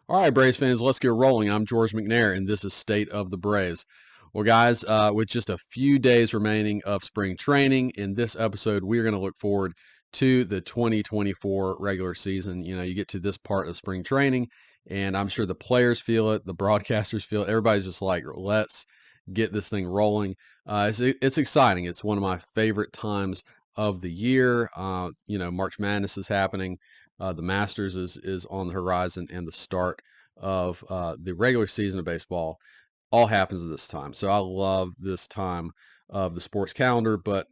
All right, Braves fans, let's get rolling. I'm George McNair, and this is State of the Braves. Well, guys, with just a few days remaining of spring training, in this episode, we're going to look forward to the 2024 regular season. You know, you get to this part of spring training, and I'm sure the players feel it, the broadcasters feel it. Everybody's just like, let's get this thing rolling. It's exciting. It's one of my favorite times of the year. March Madness is happening. The Masters is on the horizon, and the start of the regular season of baseball all happens at this time. So I love this time of the sports calendar. But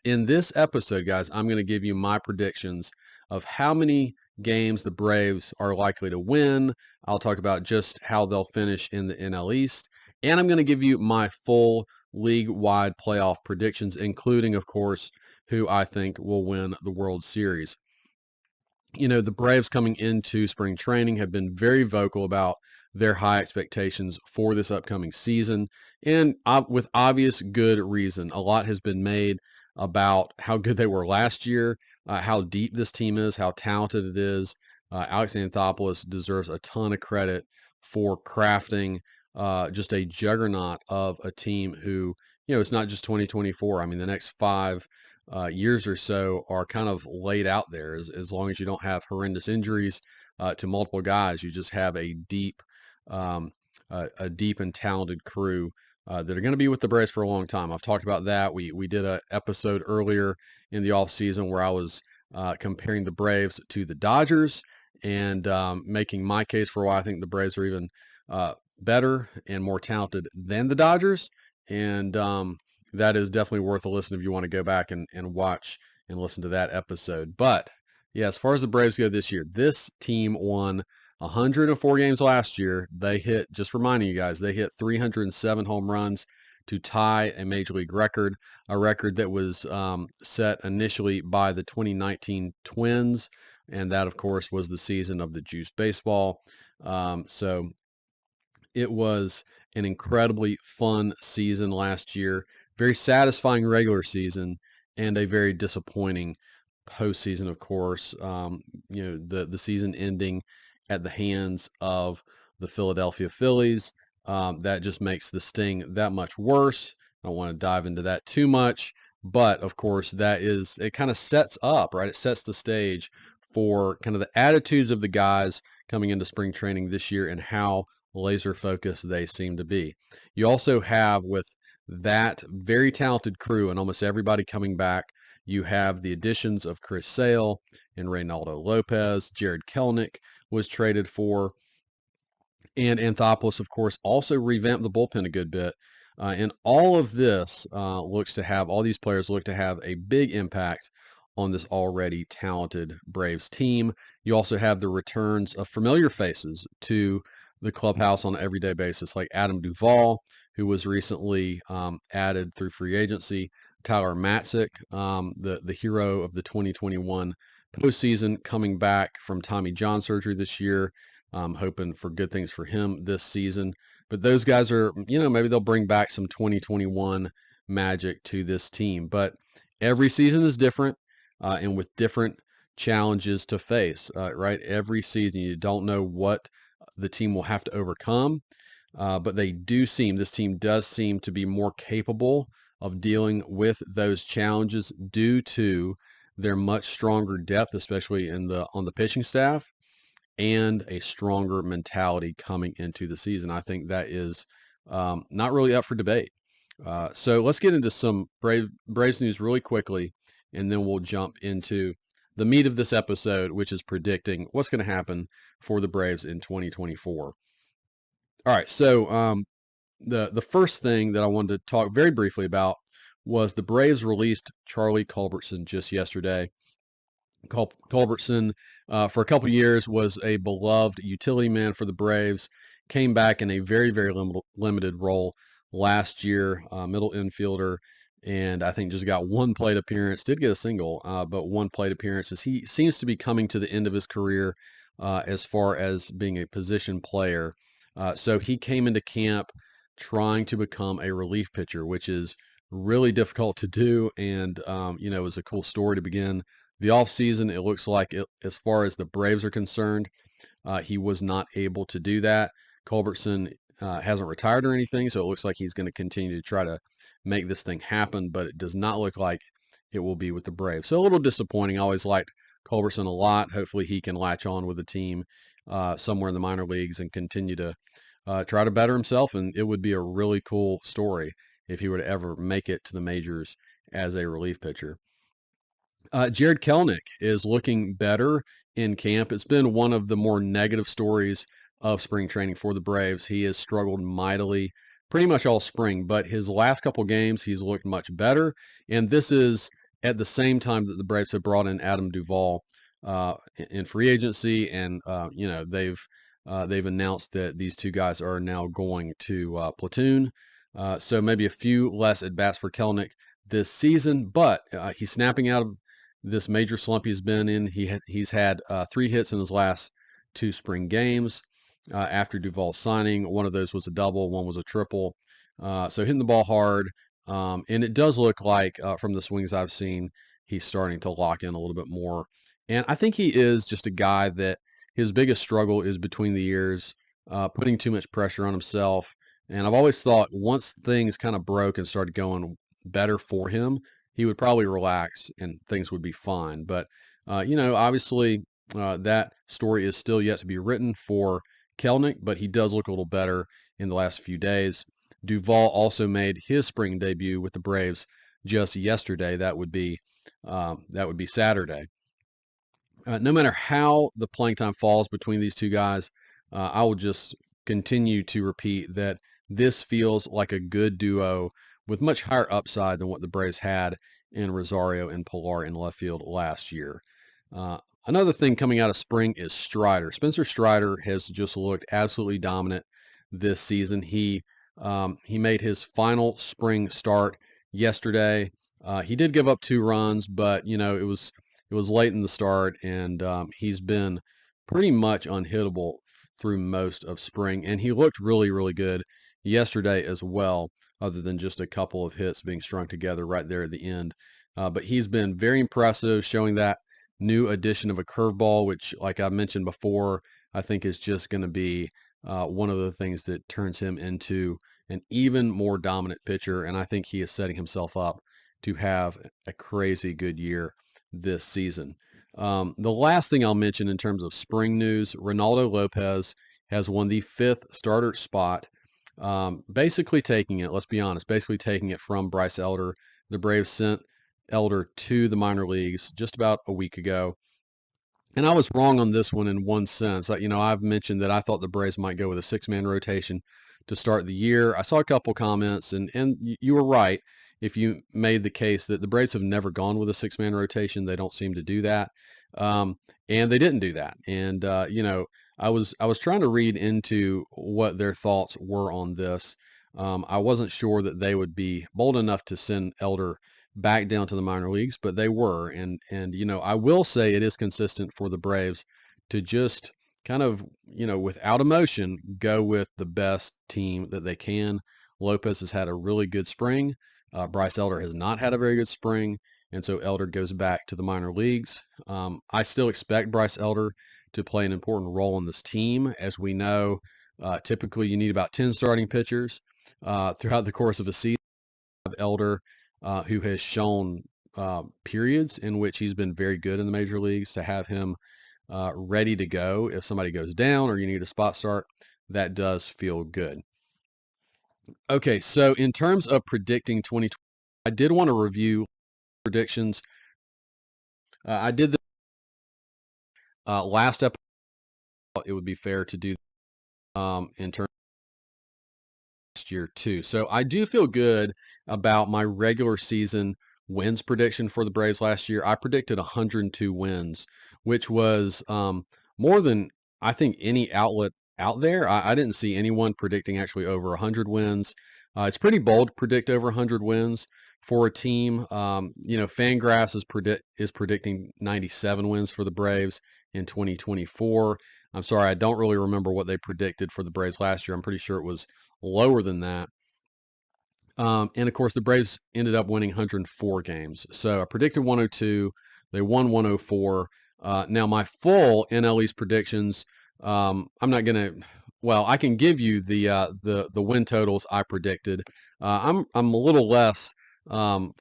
in this episode, guys, I'm going to give you my predictions of how many games the Braves are likely to win. I'll talk about just how they'll finish in the NL East. And I'm going to give you my full league-wide playoff predictions, including, of course, who I think will win the World Series. You know, the Braves coming into spring training have been very vocal about their high expectations for this upcoming season, and with obvious good reason. A lot has been made about how good they were last year, how deep this team is, how talented it is. Alex Anthopoulos deserves a ton of credit for crafting just a juggernaut of a team who, you know, it's not just 2024. I mean, the next 5 years or so are kind of laid out there. As long as you don't have horrendous injuries to multiple guys, you just have um, a deep and talented crew that are going to be with the Braves for a long time. I've talked about that. We did an episode earlier in the off season where I was comparing the Braves to the Dodgers and making my case for why I think the Braves are even better and more talented than the Dodgers. And that is definitely worth a listen if you want to go back and watch and listen to that episode. But yeah, as far as the Braves go this year, this team won 104 games last year. They hit, just reminding you guys, they hit 307 home runs to tie a major league record, a record that was set initially by the 2019 Twins. And that, of course, was the season of the juice baseball. So it was an incredibly fun season last year, very satisfying regular season, and a very disappointing postseason, of course. The season ending at the hands of the Philadelphia Phillies. That just makes the sting that much worse. I don't want to dive into that too much, but of course, it kind of sets up, right? It sets the stage for kind of the attitudes of the guys coming into spring training this year and how laser focused they seem to be. You also have, with that very talented crew and almost everybody coming back, you have the additions of Chris Sale and Reynaldo Lopez. Jared Kelenic was traded for. And Anthopoulos, of course, also revamped the bullpen a good bit. And all of this all these players look to have a big impact on this already talented Braves team. You also have the returns of familiar faces to the clubhouse on an everyday basis, like Adam Duvall, who was recently added through free agency, Tyler Matzik, the hero of the 2021 postseason, coming back from Tommy John surgery this year. Hoping for good things for him this season. But those guys are, maybe they'll bring back some 2021 magic to this team. But every season is different and with different challenges to face, right? Every season, you don't know what the team will have to overcome. But this team does seem to be more capable of dealing with those challenges due to their much stronger depth, especially on the pitching staff, and a stronger mentality coming into the season. I think that is not really up for debate. So let's get into some Braves news really quickly, and then we'll jump into the meat of this episode, which is predicting what's going to happen for the Braves in 2024. All right, so the first thing that I wanted to talk very briefly about was the Braves released Charlie Culberson just yesterday. Culberson, for a couple of years, was a beloved utility man for the Braves. Came back in a very, very limited role last year, middle infielder, and I think just got one plate appearance. Did get a single, but one plate appearance, as he seems to be coming to the end of his career as far as being a position player. So he came into camp trying to become a relief pitcher, which is really difficult to do, and it was a cool story to begin the offseason. It looks like, as far as the Braves are concerned, he was not able to do that. Culbertson hasn't retired or anything, so it looks like he's going to continue to try to make this thing happen, but it does not look like it will be with the Braves. So a little disappointing. I always liked Culbertson a lot. Hopefully he can latch on with the team somewhere in the minor leagues and continue to try to better himself. And it would be a really cool story if he were to ever make it to the majors as a relief pitcher. Jarred Kelenic is looking better in camp. It's been one of the more negative stories of spring training for the Braves. He has struggled mightily pretty much all spring, but his last couple games, he's looked much better. And this is at the same time that the Braves have brought in Adam Duvall in free agency, and they've announced that these two guys are now going to platoon. So maybe a few less at bats for Kelenic this season, but he's snapping out of this major slump he's been in. He's had 3 hits in his last 2 spring games after Duvall's signing. One of those was a double, one was a triple. So hitting the ball hard. And it does look like from the swings I've seen, he's starting to lock in a little bit more. And I think he is just a guy that his biggest struggle is between the ears, putting too much pressure on himself. And I've always thought once things kind of broke and started going better for him, he would probably relax and things would be fine. But, obviously that story is still yet to be written for Kelenic, but he does look a little better in the last few days. Duvall also made his spring debut with the Braves just yesterday. That would be Saturday. No matter how the playing time falls between these two guys, I will just continue to repeat that this feels like a good duo with much higher upside than what the Braves had in Rosario and Pilar in left field last year. Another thing coming out of spring is Strider. Spencer Strider has just looked absolutely dominant this season. He made his final spring start yesterday. He did give up 2 runs, but it was late in the start, and he's been pretty much unhittable through most of spring, and he looked really, really good yesterday as well, other than just a couple of hits being strung together right there at the end. But he's been very impressive, showing that new addition of a curveball, which, like I mentioned before, I think is just going to be one of the things that turns him into an even more dominant pitcher, and I think he is setting himself up to have a crazy good year this season. The last thing I'll mention in terms of spring news, Reynaldo Lopez has won the 5th starter spot, basically taking it from Bryce Elder. The Braves sent Elder to the minor leagues just about a week ago. And I was wrong on this one in one sense. I've mentioned that I thought the Braves might go with a 6-man rotation to start the year. I saw a couple comments, and you were right if you made the case that the Braves have never gone with a 6-man rotation. They don't seem to do that, and they didn't do that. And I was trying to read into what their thoughts were on this. I wasn't sure that they would be bold enough to send Elder back down to the minor leagues, but they were. And I will say it is consistent for the Braves to just kind of, without emotion, go with the best team that they can. Lopez has had a really good spring. Bryce Elder has not had a very good spring, and so Elder goes back to the minor leagues. I still expect Bryce Elder to play an important role in this team. As we know, typically you need about 10 starting pitchers throughout the course of a season. Elder, who has shown periods in which he's been very good in the major leagues, to have him ready to go if somebody goes down or you need a spot start, that does feel good. Okay, so in terms of predicting 2020, I did want to review predictions. I did this last episode. It would be fair to do in terms of last year too. So I do feel good about my regular season wins prediction for the Braves last year. I predicted 102 wins, which was more than I think any outlet out there. I didn't see anyone predicting actually over 100 wins. It's pretty bold to predict over 100 wins for a team. Fangraphs is predicting 97 wins for the Braves in 2024. I'm sorry, I don't really remember what they predicted for the Braves last year. I'm pretty sure it was lower than that. And of course, the Braves ended up winning 104 games. So I predicted 102. They won 104. Now, my full NL East predictions I'm not gonna. Well, I can give you the win totals I predicted. I'm a little less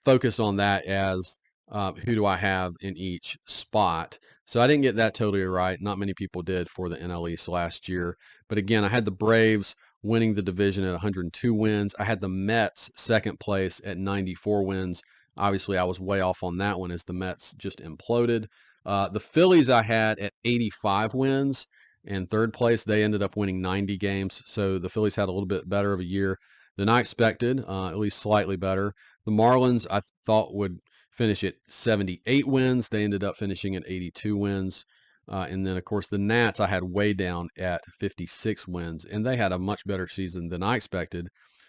focused on that as who do I have in each spot. So I didn't get that totally right. Not many people did for the NL East last year. But again, I had the Braves winning the division at 102 wins. I had the Mets second place at 94 wins. Obviously, I was way off on that one as the Mets just imploded. The Phillies I had at 85 wins. In third place, they ended up winning 90 games. So the Phillies had a little bit better of a year than I expected, at least slightly better. The Marlins, I thought would finish at 78 wins. They ended up finishing at 82 wins. And then, of course, the Nats I had way down at 56 wins, and they had a much better season than I expected.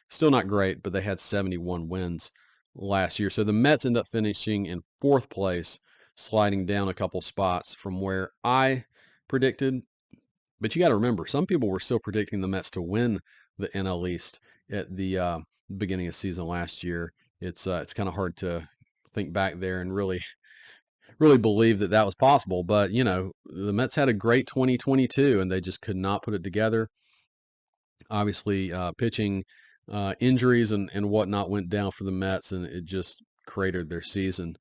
Still not great, but they had 71 wins last year. So the Mets end up finishing in fourth place, sliding down a couple spots from where I predicted. But you got to remember, some people were still predicting the Mets to win the NL East at the beginning of season last year. It's kind of hard to think back there and really believe that that was possible. But you know, the Mets had a great 2022, and they just could not put it together. Obviously, pitching injuries and whatnot went down for the Mets, and it just cratered their season.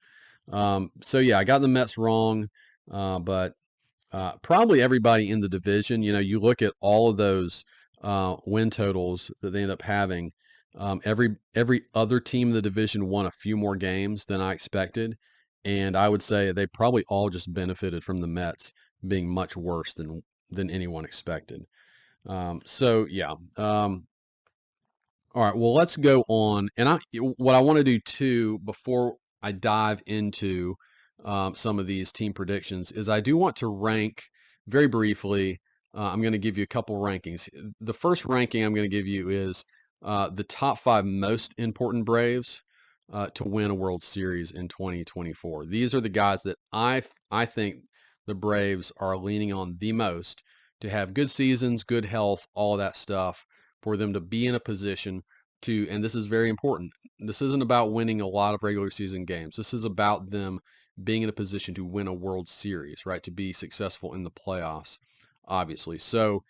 So yeah, I got the Mets wrong, but probably everybody in the division. You know, you look at all of those win totals that they end up having. Every other team in the division won a few more games than I expected, and I would say they probably all just benefited from the Mets being much worse than anyone expected. So yeah. All right. Well, let's go on. And what I want to do too before I dive into some of these team predictions is I do want to rank very briefly. I'm going to give you a couple rankings. The first ranking I'm going to give you is the top 5 most important Braves to win a World Series in 2024. These are the guys that I think the Braves are leaning on the most to have good seasons, good health, all that stuff for them to be in a position to, and this is very important. This isn't about winning a lot of regular season games. This is about them being in a position to win a World Series, right? To be successful in the playoffs, obviously. So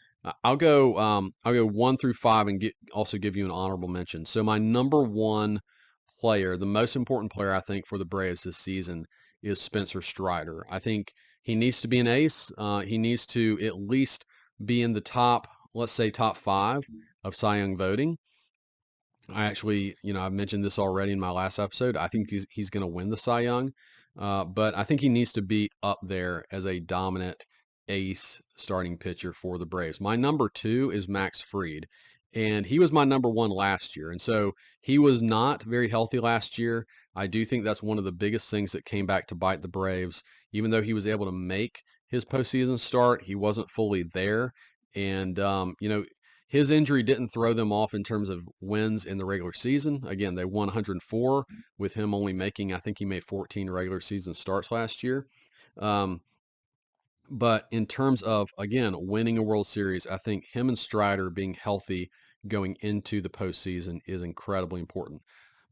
I'll go 1 through 5 and also give you an honorable mention. So my number one player, the most important player I think for the Braves this season is Spencer Strider. I think he needs to be an ace. He needs to at least be in the top, let's say top 5 of Cy Young voting. I actually, you know, I've mentioned this already in my last episode. I think he's going to win the Cy Young, but I think he needs to be up there as a dominant ace starting pitcher for the Braves. My number 2 is Max Fried, and he was my number 1 last year, and so he was not very healthy last year. I do think that's one of the biggest things that came back to bite the Braves. Even though he was able to make his postseason start, he wasn't fully there, and you know, his injury didn't throw them off in terms of wins in the regular season. Again, they won 104 with him only making, I think he made 14 regular season starts last year. Um, but in terms of, again, winning a World Series, I think him and Strider being healthy going into the postseason is incredibly important.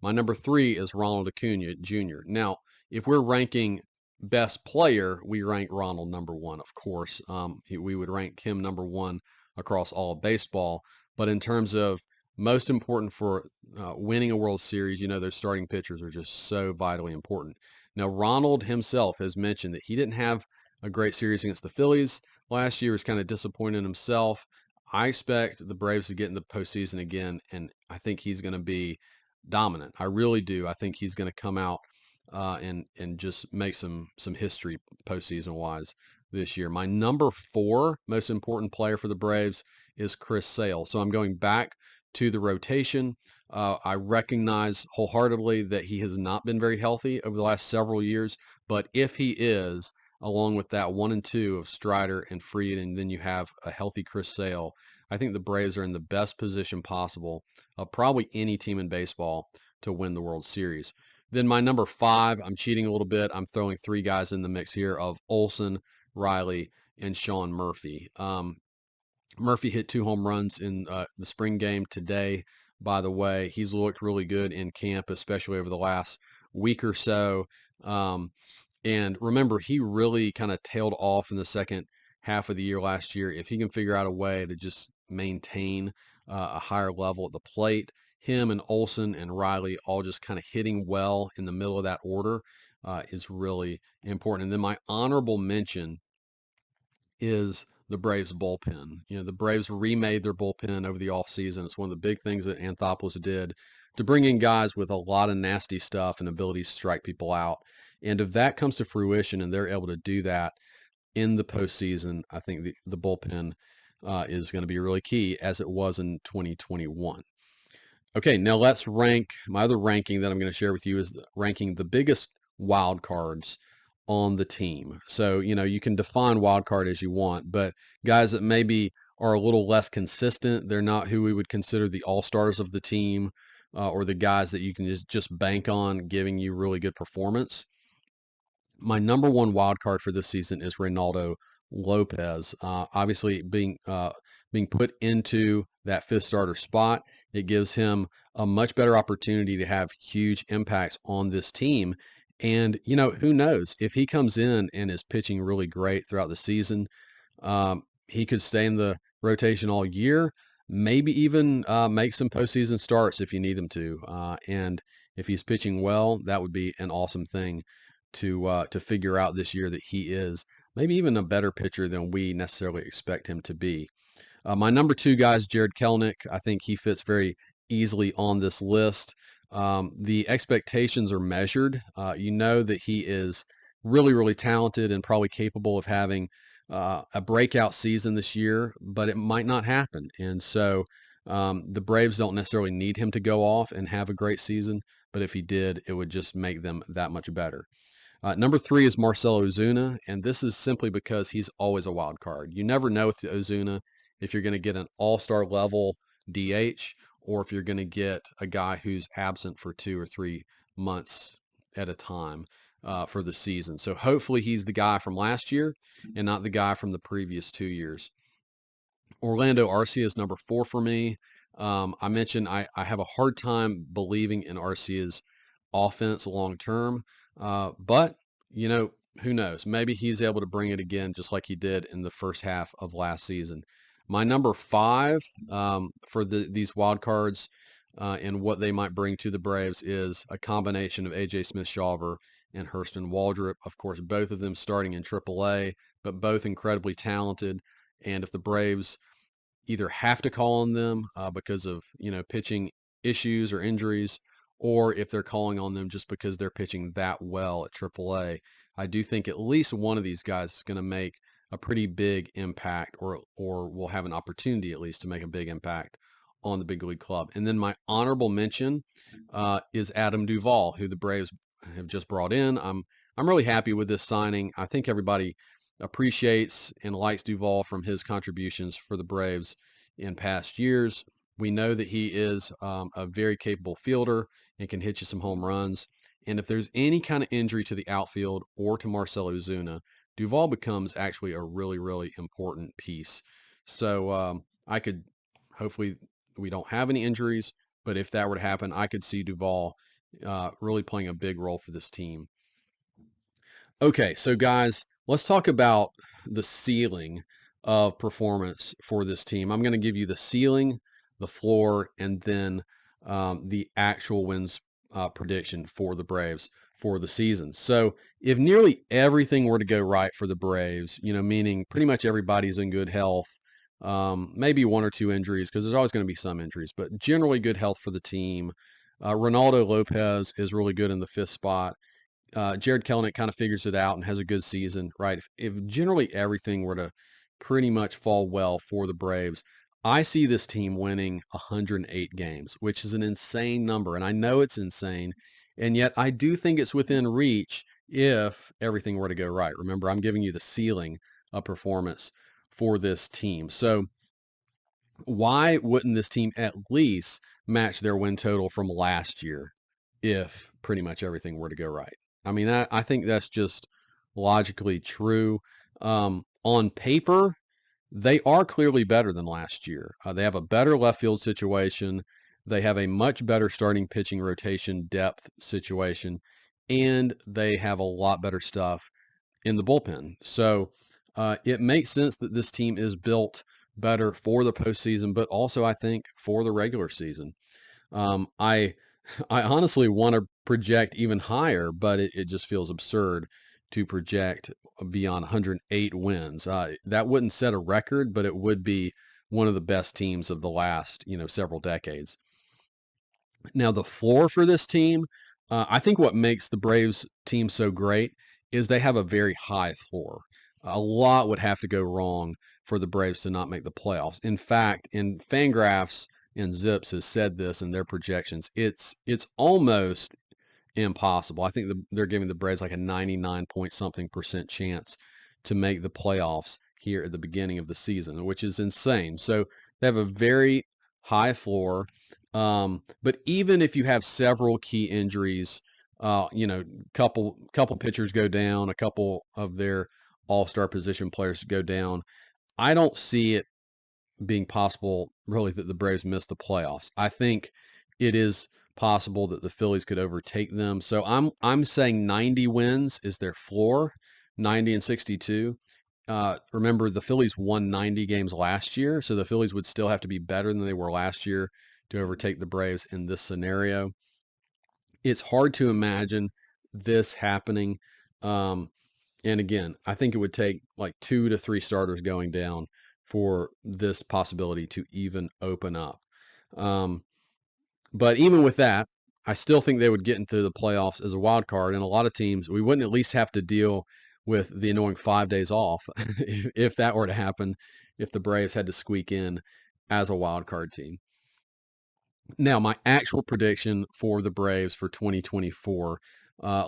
My number 3 is Ronald Acuna Jr. Now, if we're ranking best player, we rank Ronald number 1, of course. We would rank him number 1 across all of baseball. But in terms of most important for winning a World Series, you know, those starting pitchers are just so vitally important. Now, Ronald himself has mentioned that he didn't have a great series against the Phillies last year. Was kind of disappointed in himself. I expect the Braves to get in the postseason again, and I think he's going to be dominant. I really do. I think he's going to come out and just make some history postseason wise this year. My number 4 most important player for the Braves is Chris Sale. So I'm going back to the rotation. I recognize wholeheartedly that he has not been very healthy over the last several years, but if he is, along with that 1 and 2 of Strider and Fried, and then you have a healthy Chris Sale, I think the Braves are in the best position possible of probably any team in baseball to win the World Series. Then my number 5, I'm cheating a little bit. I'm throwing 3 guys in the mix here of Olson, Riley, and Sean Murphy. Murphy hit 2 home runs in the spring game today. By the way, he's looked really good in camp, especially over the last week or so. And remember, he really kind of tailed off in the second half of the year last year. If he can figure out a way to just maintain a higher level at the plate, him and Olson and Riley all just kind of hitting well in the middle of that order is really important. And then my honorable mention is the Braves bullpen. The Braves remade their bullpen over the offseason. It's one of the big things that Anthopoulos did to bring in guys with a lot of nasty stuff and ability to strike people out. And if that comes to fruition and they're able to do that in the postseason, I think the bullpen is going to be really key, as it was in 2021. Okay, now let's rank. My other ranking that I'm going to share with you is ranking the biggest wild cards on the team. So, you can define wild card as you want, but guys that maybe are a little less consistent, they're not who we would consider the all-stars of the team, or the guys that you can just bank on giving you really good performance. My number one wild card for this season is Reynaldo Lopez. Obviously, being put into that fifth starter spot, it gives him a much better opportunity to have huge impacts on this team. And, who knows, if he comes in and is pitching really great throughout the season, he could stay in the rotation all year, maybe even make some postseason starts if you need him to. And if he's pitching well, that would be an awesome thing to figure out this year, that he is maybe even a better pitcher than we necessarily expect him to be. My number two guy is Jarred Kelenic. I think he fits very easily on this list. The expectations are measured. That he is really, really talented and probably capable of having a breakout season this year, but it might not happen. And so the Braves don't necessarily need him to go off and have a great season, but if he did, it would just make them that much better. Number three is Marcell Ozuna, and this is simply because he's always a wild card. You never know with Ozuna if you're going to get an all-star level DH or if you're going to get a guy who's absent for 2 or 3 months at a time for the season. So hopefully he's the guy from last year and not the guy from the previous 2 years. Orlando Arcia is number 4 for me. I mentioned I have a hard time believing in Arcia's offense long term, but who knows? Maybe he's able to bring it again, just like he did in the first half of last season. My number 5 for these wild cards and what they might bring to the Braves is a combination of A.J. Smith-Shawver and Hurston Waldrep. Of course, both of them starting in AAA, but both incredibly talented. And if the Braves either have to call on them because of pitching issues or injuries, or if they're calling on them just because they're pitching that well at AAA, I do think at least one of these guys is going to make a pretty big impact, or will have an opportunity at least to make a big impact on the big league club. And then my honorable mention is Adam Duvall, who the Braves have just brought in. I'm really happy with this signing. I think everybody appreciates and likes Duvall from his contributions for the Braves in past years. We know that he is a very capable fielder and can hit you some home runs. And if there's any kind of injury to the outfield or to Marcell Ozuna, Duvall becomes actually a really, really important piece. So hopefully we don't have any injuries, but if that were to happen, I could see Duvall really playing a big role for this team. Okay, so guys, let's talk about the ceiling of performance for this team. I'm going to give you the ceiling, the floor, and then the actual wins prediction for the Braves for the season. So if nearly everything were to go right for the Braves, meaning pretty much everybody's in good health, maybe 1 or 2 injuries, because there's always going to be some injuries, but generally good health for the team. Reynaldo Lopez is really good in the 5th spot. Jarred Kelenic kind of figures it out and has a good season, right? If generally everything were to pretty much fall well for the Braves, I see this team winning 108 games, which is an insane number. And I know it's insane. And yet I do think it's within reach if everything were to go right. Remember, I'm giving you the ceiling of performance for this team. So why wouldn't this team at least match their win total from last year if pretty much everything were to go right? I mean, I think that's just logically true. On paper, they are clearly better than last year. They have a better left field situation. They have a much better starting pitching rotation depth situation, and they have a lot better stuff in the bullpen. So it makes sense that this team is built better for the postseason, but also I think for the regular season. I I honestly want to project even higher, but it just feels absurd to project beyond 108 wins. That wouldn't set a record, but it would be one of the best teams of the last, several decades. Now, the floor for this team, I think what makes the Braves team so great is they have a very high floor. A lot would have to go wrong for the Braves to not make the playoffs. In fact, in Fangraphs and Zips has said this in their projections. It's almost impossible. I think they're giving the Braves like a 99 point something percent chance to make the playoffs here at the beginning of the season, which is insane. So they have a very high floor. But even if you have several key injuries, couple pitchers go down, a couple of their all-star position players go down, I don't see it being possible really that the Braves miss the playoffs. I think it is possible that the Phillies could overtake them. So I'm saying 90 wins is their floor, 90 and 62. Remember, the Phillies won 90 games last year, so the Phillies would still have to be better than they were last year to overtake the Braves in this scenario. It's hard to imagine this happening. And again, I think it would take like 2 to 3 starters going down for this possibility to even open up. But even with that, I still think they would get into the playoffs as a wild card. And a lot of teams, we wouldn't at least have to deal with the annoying 5 days off if that were to happen, if the Braves had to squeak in as a wild card team. Now, my actual prediction for the Braves for 2024,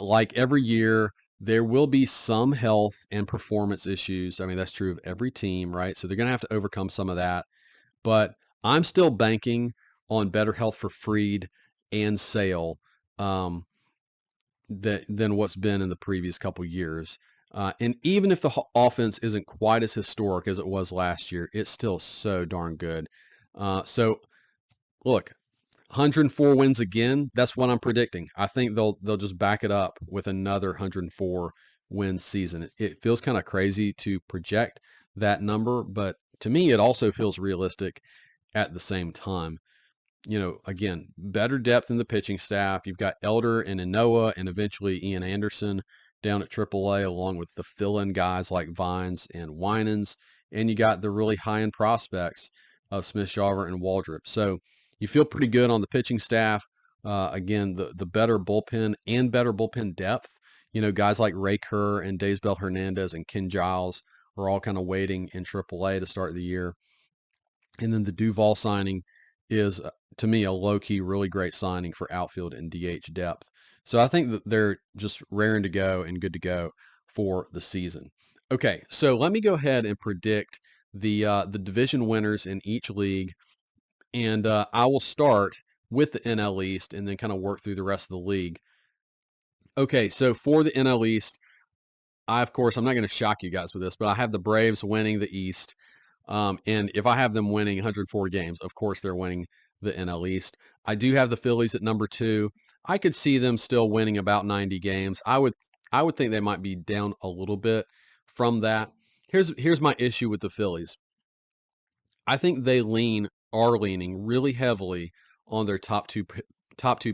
like every year, there will be some health and performance issues. I mean, that's true of every team, right? So they're going to have to overcome some of that. But I'm still banking on better health for Fried and Sale than what's been in the previous couple years. And even if the offense isn't quite as historic as it was last year, it's still so darn good. So, look, 104 wins again. That's what I'm predicting. I think they'll just back it up with another 104 win season. It feels kind of crazy to project that number, but to me, it also feels realistic at the same time. Again, better depth in the pitching staff. You've got Elder and Inoa and eventually Ian Anderson down at AAA, along with the fill-in guys like Vines and Winans. And you got the really high-end prospects of Smith-Shawver and Waldrop. So you feel pretty good on the pitching staff. Again, the better bullpen and better bullpen depth. Guys like Ray Kerr and Daysbel Hernandez and Ken Giles are all kind of waiting in AAA to start the year. And then the Duvall signing is, to me, a low-key, really great signing for outfield and DH depth. So I think that they're just raring to go and good to go for the season. Okay, so let me go ahead and predict the division winners in each league, and I will start with the NL East and then kind of work through the rest of the league. Okay, so for the NL East, I'm not going to shock you guys with this, but I have the Braves winning the East. And if I have them winning 104 games, of course they're winning the NL East. I do have the Phillies at number 2. I could see them still winning about 90 games. I would think they might be down a little bit from that. Here's my issue with the Phillies. I think they are leaning really heavily on their top two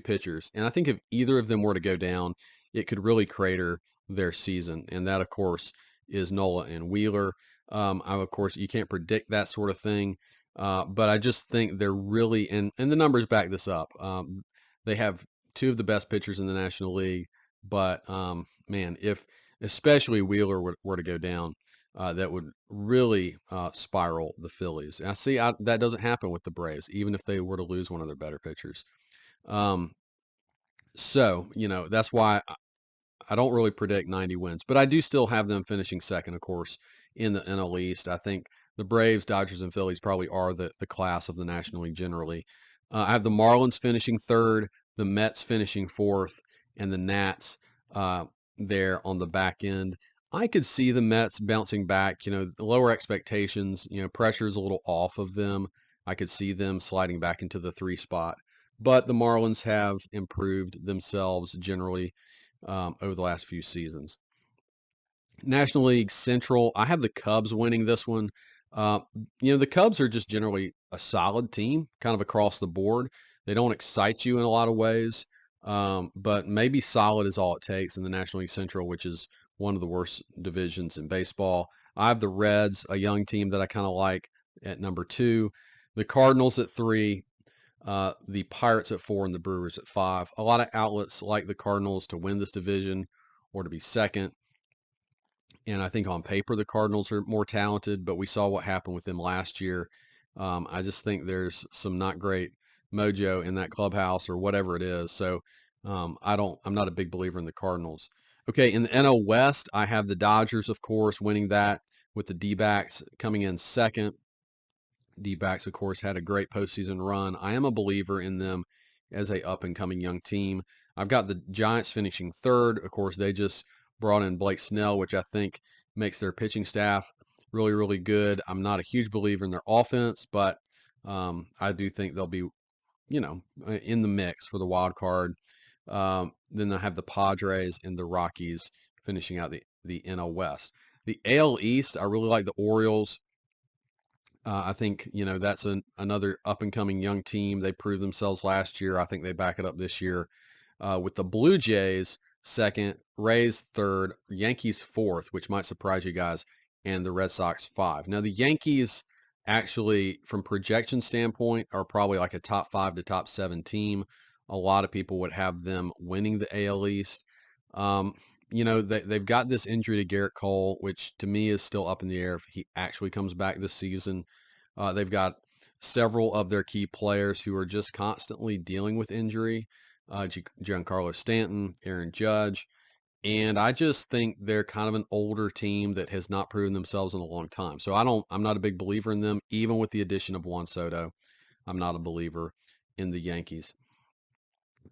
pitchers, and I think if either of them were to go down, it could really crater their season. And that, of course, is Nola and Wheeler. Of course, you can't predict that sort of thing, but I just think they're really, and the numbers back this up. They have 2 of the best pitchers in the National League, but man, if especially Wheeler were to go down, that would really spiral the Phillies. And I see that doesn't happen with the Braves, even if they were to lose one of their better pitchers. So, that's why I don't really predict 90 wins, but I do still have them finishing second, of course, in the NL East. I think the Braves, Dodgers, and Phillies probably are the class of the National League generally. I have the Marlins finishing third, the Mets finishing fourth, and the Nats there on the back end. I could see the Mets bouncing back, the lower expectations, pressure's a little off of them. I could see them sliding back into the 3 spot. But the Marlins have improved themselves generally over the last few seasons. National League Central, I have the Cubs winning this one. The Cubs are just generally a solid team, kind of across the board. They don't excite you in a lot of ways, but maybe solid is all it takes in the National League Central, which is one of the worst divisions in baseball. I have the Reds, a young team that I kind of like, at number 2. The Cardinals at 3. The Pirates at 4 and the Brewers at 5. A lot of outlets like the Cardinals to win this division or to be second. And I think on paper, the Cardinals are more talented, but we saw what happened with them last year. I just think there's some not great mojo in that clubhouse or whatever it is. So I'm not a big believer in the Cardinals. Okay, in the NL West, I have the Dodgers, of course, winning that with the D-backs coming in second. D-backs, of course, had a great postseason run. I am a believer in them as a up-and-coming young team. I've got the Giants finishing third. Of course, they just brought in Blake Snell, which I think makes their pitching staff really, really good. I'm not a huge believer in their offense, but I do think they'll be, in the mix for the wild card. Then I have the Padres and the Rockies finishing out the NL West. The AL East, I really like the Orioles. I think, that's another up-and-coming young team. They proved themselves last year. I think they back it up this year. With the Blue Jays second, Rays third, Yankees fourth, which might surprise you guys, and the Red Sox 5. Now, the Yankees actually, from projection standpoint, are probably like a top 5 to top 7 team. A lot of people would have them winning the AL East. They've got this injury to Garrett Cole, which to me is still up in the air if he actually comes back this season. They've got several of their key players who are just constantly dealing with injury. Giancarlo Stanton, Aaron Judge, and I just think they're kind of an older team that has not proven themselves in a long time. So I'm not a big believer in them, even with the addition of Juan Soto. I'm not a believer in the Yankees.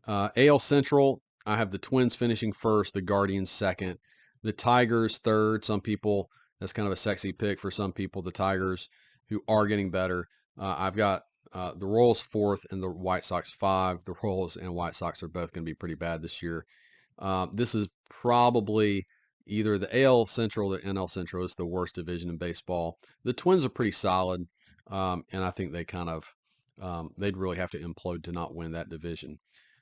AL Central, I have the Twins finishing first, the Guardians second, the Tigers third. Some people, that's kind of a sexy pick for some people, the Tigers, who are getting better. I've got the Royals fourth and the White Sox 5. The Royals and White Sox are both going to be pretty bad this year. This is probably either the AL Central or the NL Central is the worst division in baseball. The Twins are pretty solid, and I think they kind of they'd really have to implode to not win that division.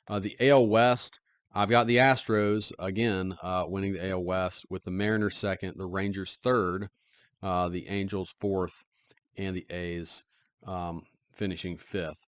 The AL West, I've got the Astros again winning the AL West with the Mariners second, the Rangers third, the Angels fourth, and the A's finishing fifth.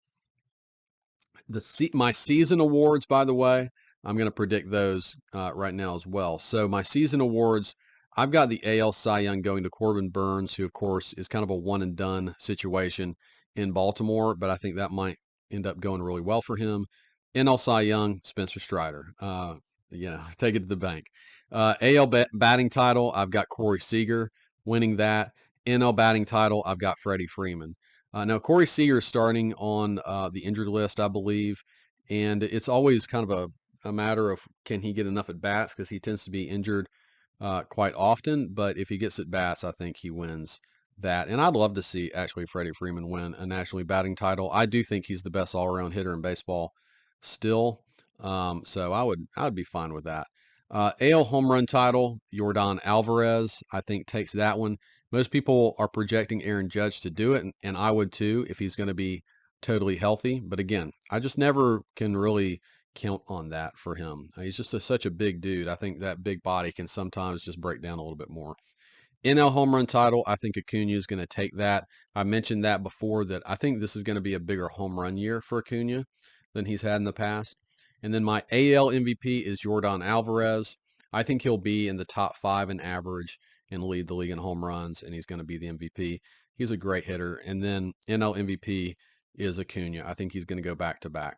My season awards, by the way, I'm going to predict those right now as well. So my season awards, I've got the AL Cy Young going to Corbin Burnes, who of course is kind of a one and done situation in Baltimore, but I think that might end up going really well for him. NL Cy Young, Spencer Strider. Take it to the bank. AL batting title, I've got Corey Seager winning that. NL batting title, I've got Freddie Freeman. Now, Corey Seager is starting on the injured list, I believe, and it's always kind of a matter of can he get enough at bats because he tends to be injured quite often. But if he gets at bats, I think he wins that. And I'd love to see actually Freddie Freeman win a National League batting title. I do think he's the best all-around hitter in baseball still. So I would be fine with that. AL home run title, Yordan Alvarez, I think takes that one. Most people are projecting Aaron Judge to do it, and I would too if he's going to be totally healthy. But again, I just never can really count on that for him. He's just such a big dude. I think that big body can sometimes just break down a little bit more. NL home run title, I think Acuna is going to take that. I mentioned that before that I think this is going to be a bigger home run year for Acuna than he's had in the past. And then my AL MVP is Yordan Alvarez. I think he'll be in the top 5 in average and lead the league in home runs, and he's going to be the MVP. He's a great hitter. And then NL MVP is Acuna. I think he's going to go back to back.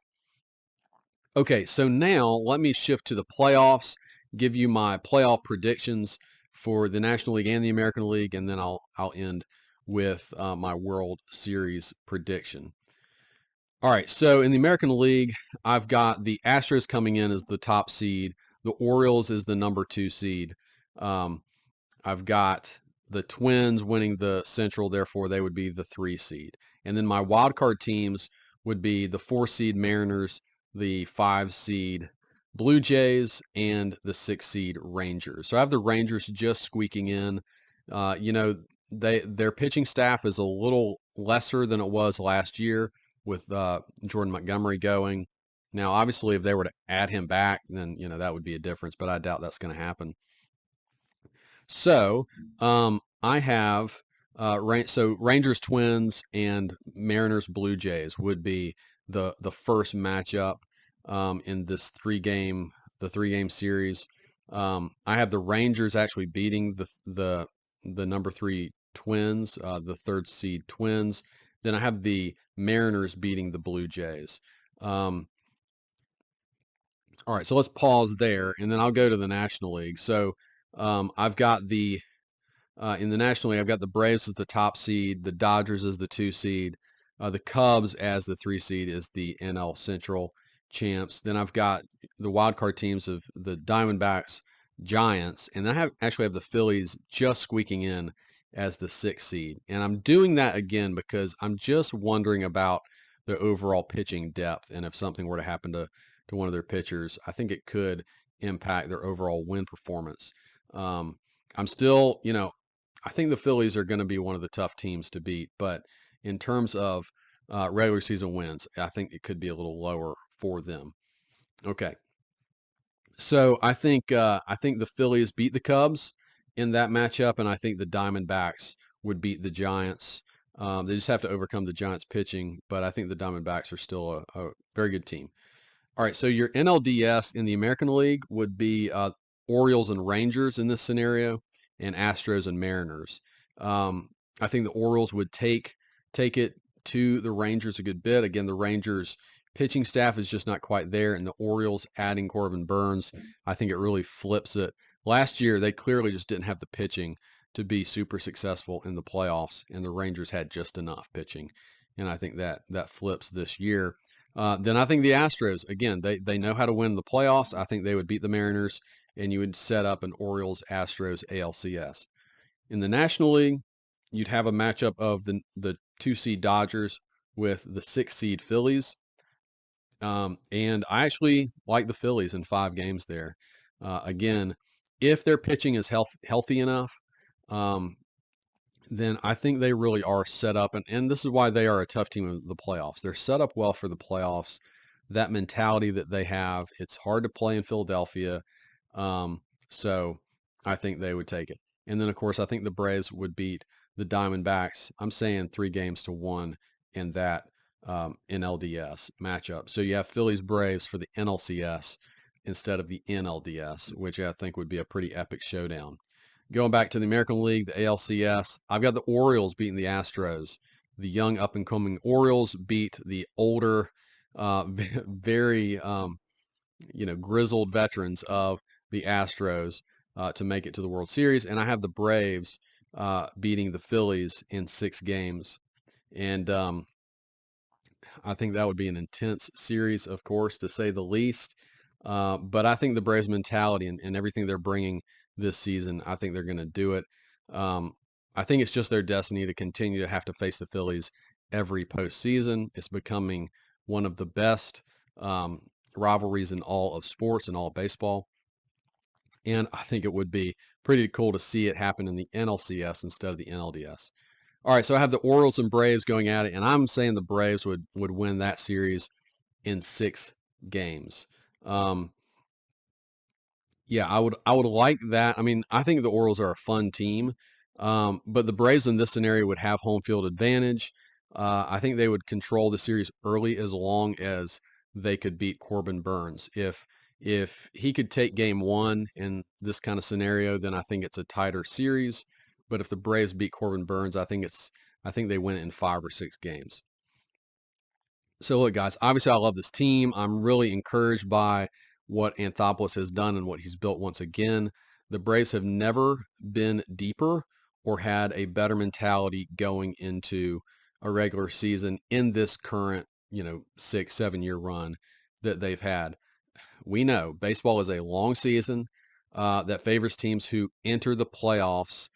Okay, so now let me shift to the playoffs, give you my playoff predictions for the National League and the American League, and then I'll end with my World Series prediction. All right, so in the American League, I've got the Astros coming in as the top seed. The Orioles is the number 2 seed. I've got the Twins winning the Central, therefore they would be the 3 seed. And then my wild card teams would be the 4 seed Mariners, the 5 seed Blue Jays and the 6 seed Rangers. So I have the Rangers just squeaking in. You know, their pitching staff is a little lesser than it was last year with Jordan Montgomery going. Now, obviously, if they were to add him back, then that would be a difference. But I doubt that's going to happen. So I have so Rangers Twins and Mariners Blue Jays would be the first matchup in this the 3-game series. I have the Rangers actually beating the number 3 Twins, the 3rd seed Twins. Then I have the Mariners beating the Blue Jays. All right, so let's pause there, and then I'll go to the National League. So I've got in the National League, I've got the Braves as the top seed, the Dodgers as the 2 seed, the Cubs as the 3 seed is the NL Central champs. Then I've got the wild card teams of the Diamondbacks, Giants, and I actually have the Phillies just squeaking in as the 6th seed. And I'm doing that again because I'm just wondering about their overall pitching depth, and if something were to happen to one of their pitchers, I think it could impact their overall win performance. I'm still, I think the Phillies are going to be one of the tough teams to beat, but in terms of regular season wins, I think it could be a little lower for them. Okay, so I think the Phillies beat the Cubs in that matchup, and I think the Diamondbacks would beat the Giants. They just have to overcome the Giants pitching, but I think the Diamondbacks are still a very good team. All right, so your NLDS in the American League would be Orioles and Rangers in this scenario, and Astros and Mariners. I think the Orioles would take it to the Rangers a good bit. Again, the Rangers pitching staff is just not quite there, and the Orioles adding Corbin Burnes, I think it really flips it. Last year, they clearly just didn't have the pitching to be super successful in the playoffs, and the Rangers had just enough pitching, and I think that flips this year. Then I think the Astros, again, they know how to win the playoffs. I think they would beat the Mariners, and you would set up an Orioles-Astros ALCS. In the National League, you'd have a matchup of the 2 seed Dodgers with the 6 seed Phillies. And I actually like the Phillies in 5 games there. Again, if their pitching is healthy enough, then I think they really are set up. And this is why they are a tough team in the playoffs. They're set up well for the playoffs. That mentality that they have, it's hard to play in Philadelphia. So I think they would take it. And then, of course, I think the Braves would beat the Diamondbacks. I'm saying 3-1 in that NLDS matchup. So you have Phillies Braves for the NLCS instead of the NLDS, which I think would be a pretty epic showdown. Going back to the American League, the ALCS, I've got the Orioles beating the Astros. The young up-and-coming Orioles beat the older, very grizzled veterans of the Astros to make it to the World Series. And I have the Braves beating the Phillies in 6 games. And I think that would be an intense series, of course, to say the least. But I think the Braves mentality and everything they're bringing this season, I think they're going to do it. I think it's just their destiny to continue to have to face the Phillies every postseason. It's becoming one of the best rivalries in all of sports and all of baseball. And I think it would be pretty cool to see it happen in the NLCS instead of the NLDS. All right, so I have the Orioles and Braves going at it, and I'm saying the Braves would win that series in 6 games. Yeah, I would like that. I mean, I think the Orioles are a fun team, but the Braves in this scenario would have home field advantage. I think they would control the series early as long as they could beat Corbin Burnes. If he could take game 1 in this kind of scenario, then I think it's a tighter series. But if the Braves beat Corbin Burnes, I think they win it in 5 or 6 games. So look, guys, obviously I love this team. I'm really encouraged by what Anthopoulos has done and what he's built once again. The Braves have never been deeper or had a better mentality going into a regular season in this current, 6, 7-year run that they've had. We know baseball is a long season that favors teams who enter the playoffs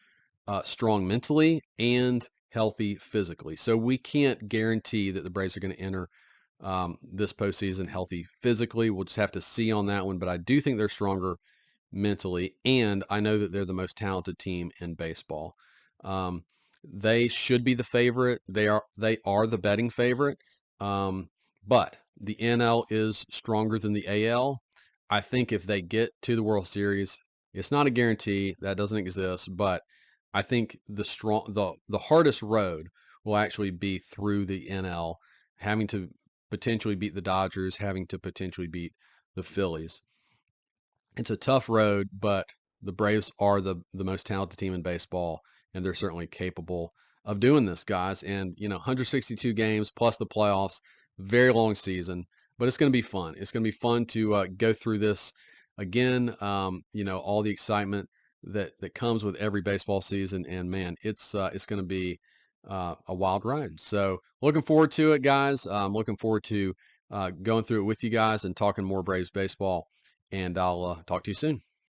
strong mentally and healthy physically. So we can't guarantee that the Braves are going to enter this postseason healthy physically. We'll just have to see on that one, but I do think they're stronger mentally, and I know that they're the most talented team in baseball. They should be the favorite. They are the betting favorite. But the NL is stronger than the AL. I think if they get to the World Series, it's not a guarantee, that doesn't exist, but I think the hardest road will actually be through the NL, having to potentially beat the Dodgers, having to potentially beat the Phillies. It's a tough road, but the Braves are the most talented team in baseball, and they're certainly capable of doing this, guys. And 162 games plus the playoffs, very long season, but it's going to be fun. It's going to be fun to go through this again. All the excitement that comes with every baseball season, and man, it's going to be a wild ride. So looking forward to it, guys. Looking forward to going through it with you guys and talking more Braves baseball. And I'll talk to you soon.